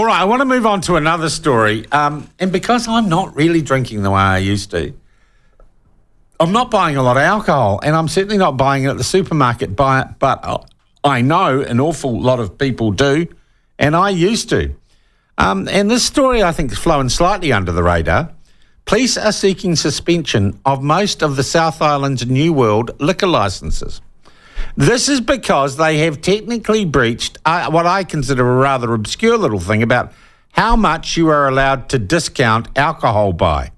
All right, I want to move on to another story. And because I'm not really drinking the way I used to, I'm not buying a lot of alcohol, and I'm certainly not buying it at the supermarket, but I know an awful lot of people do, and I used to. And this story, I think, is flowing slightly under the radar. Police are seeking suspension of most of the South Island's New World liquor licences. This is because they have technically breached what I consider a rather obscure little thing about how much you are allowed to discount alcohol by.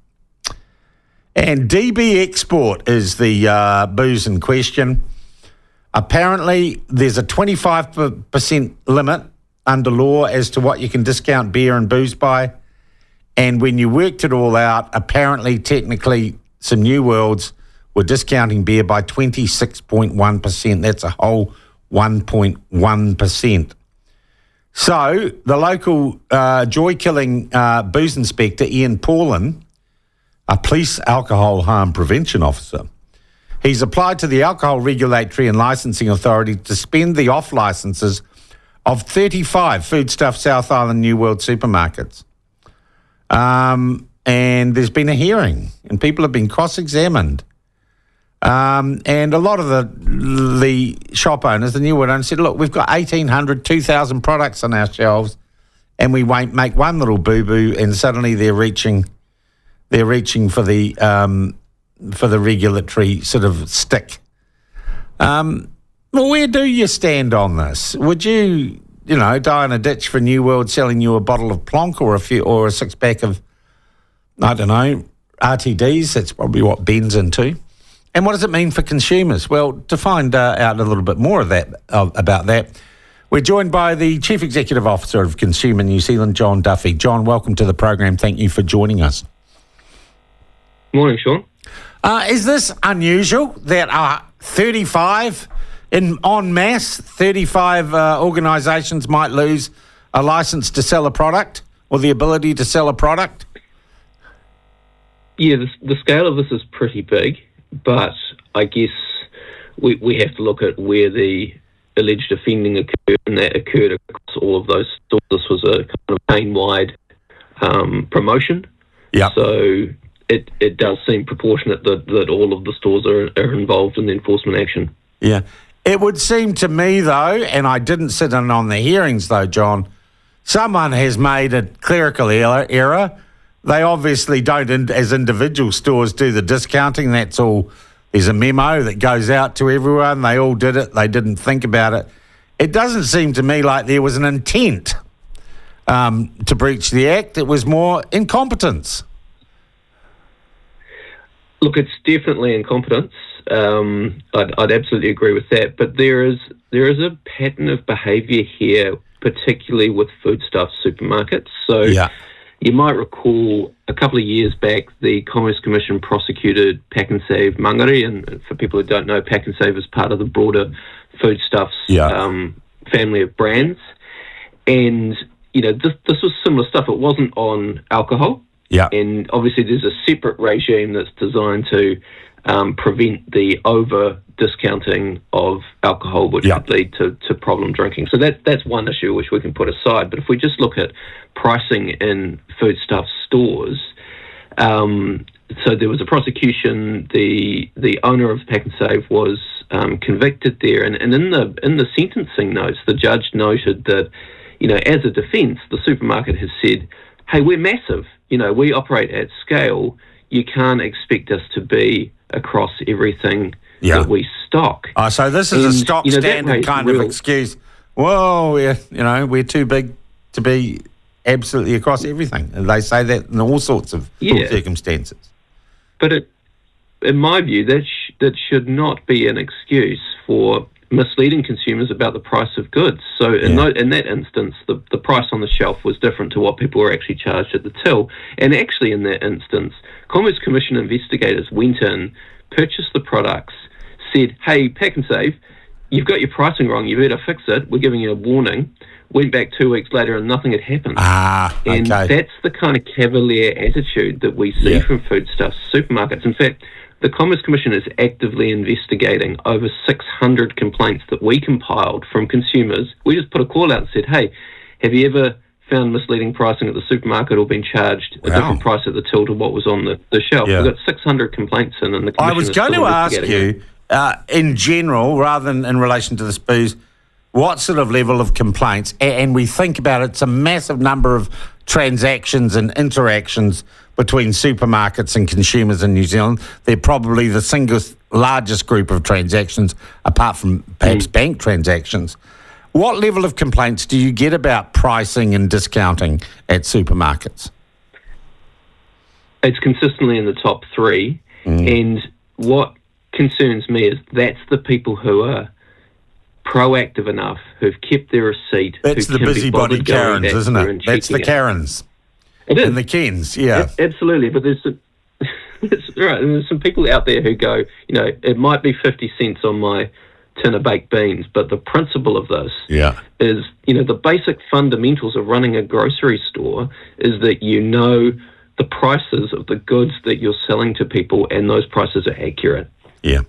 And DB Export is the booze in question. Apparently, there's a 25% limit under law as to what you can discount beer and booze by. And when you worked it all out, apparently, technically, some New Worlds were discounting beer by 26.1%. That's a whole 1.1%. So the local joy-killing booze inspector, Ian Paulin, a police alcohol harm prevention officer, he's applied to the Alcohol Regulatory and Licensing Authority to suspend the off licences of 35 Foodstuff South Island New World supermarkets. And there's been a hearing, and people have been cross-examined. And a lot of the shop owners, the New World owners, said, look, we've got 1,800, 2,000 products on our shelves, and we won't make one little boo-boo, and suddenly they're reaching for the regulatory sort of stick. Well, where do you stand on this? Would you die in a ditch for New World selling you a bottle of Plonk or a six-pack of, I don't know, RTDs? That's probably what Ben's into. And what does it mean for consumers? Well, to find out a little bit more about that, we're joined by the Chief Executive Officer of Consumer New Zealand, John Duffy. John, welcome to the program. Thank you for joining us. Morning, Sean. Is this unusual that 35 en masse, 35 organisations might lose a licence to sell a product or the ability to sell a product? Yeah, the scale of this is pretty big, but I guess we have to look at where the alleged offending occurred, and that occurred across all of those stores. This was a kind of chain-wide promotion. Yeah. So it does seem proportionate that all of the stores are involved in the enforcement action. Yeah. It would seem to me, though, and I didn't sit in on the hearings, though, John, someone has made a clerical error. They obviously don't, as individual stores, do the discounting. That's all. There's a memo that goes out to everyone. They all did it. They didn't think about it. It doesn't seem to me like there was an intent to breach the Act. It was more incompetence. Look, it's definitely incompetence. I'd absolutely agree with that. But there is a pattern of behaviour here, particularly with foodstuff supermarkets. So you might recall a couple of years back, the Commerce Commission prosecuted Pack and Save Mangere, and for people who don't know, Pack and Save is part of the broader foodstuffs family of brands. And this was similar stuff. It wasn't on alcohol. Yeah. And obviously there's a separate regime that's designed to prevent the over-discounting of alcohol, which could lead to problem drinking. So that's one issue which we can put aside. But if we just look at pricing in foodstuff stores, so there was a prosecution. The owner of Pack and Save was convicted there, and in the sentencing notes, the judge noted that, as a defence, the supermarket has said, hey, we're massive. We operate at scale. You can't expect us to be across everything that we stock. Oh, so this is a stock standard kind of excuse. Well, we're too big to be absolutely across everything. And they say that in all sorts of circumstances. But in my view, that should not be an excuse for misleading consumers about the price of goods. So in that instance, the price on the shelf was different to what people were actually charged at the till. And actually in that instance, Commerce Commission investigators went in, purchased the products, said, hey, Pack and Save, you've got your pricing wrong, you better fix it, we're giving you a warning. Went back 2 weeks later and nothing had happened. And that's the kind of cavalier attitude that we see from foodstuffs supermarkets. In fact, the Commerce Commission is actively investigating over 600 complaints that we compiled from consumers. We just put a call out and said, hey, have you ever found misleading pricing at the supermarket or been charged a different price at the till to what was on the shelf. Yeah. We've got 600 complaints in, and the I Commission was is going still to ask investigating you, in general, rather than in relation to this booze, what sort of level of complaints, and we think about it's a massive number of transactions and interactions between supermarkets and consumers in New Zealand. They're probably the single largest group of transactions, apart from perhaps bank transactions. What level of complaints do you get about pricing and discounting at supermarkets? It's consistently in the top 3, and what concerns me is that's the people who are proactive enough, who've kept their receipt. That's the busybody Karens, isn't it? That's the Karens. It is. And the Kens, yeah. Absolutely, but there's right, and there's some people out there who go, it might be 50 cents on my tin of baked beans, but the principle of this is, the basic fundamentals of running a grocery store is that the prices of the goods that you're selling to people, and those prices are accurate. Yeah.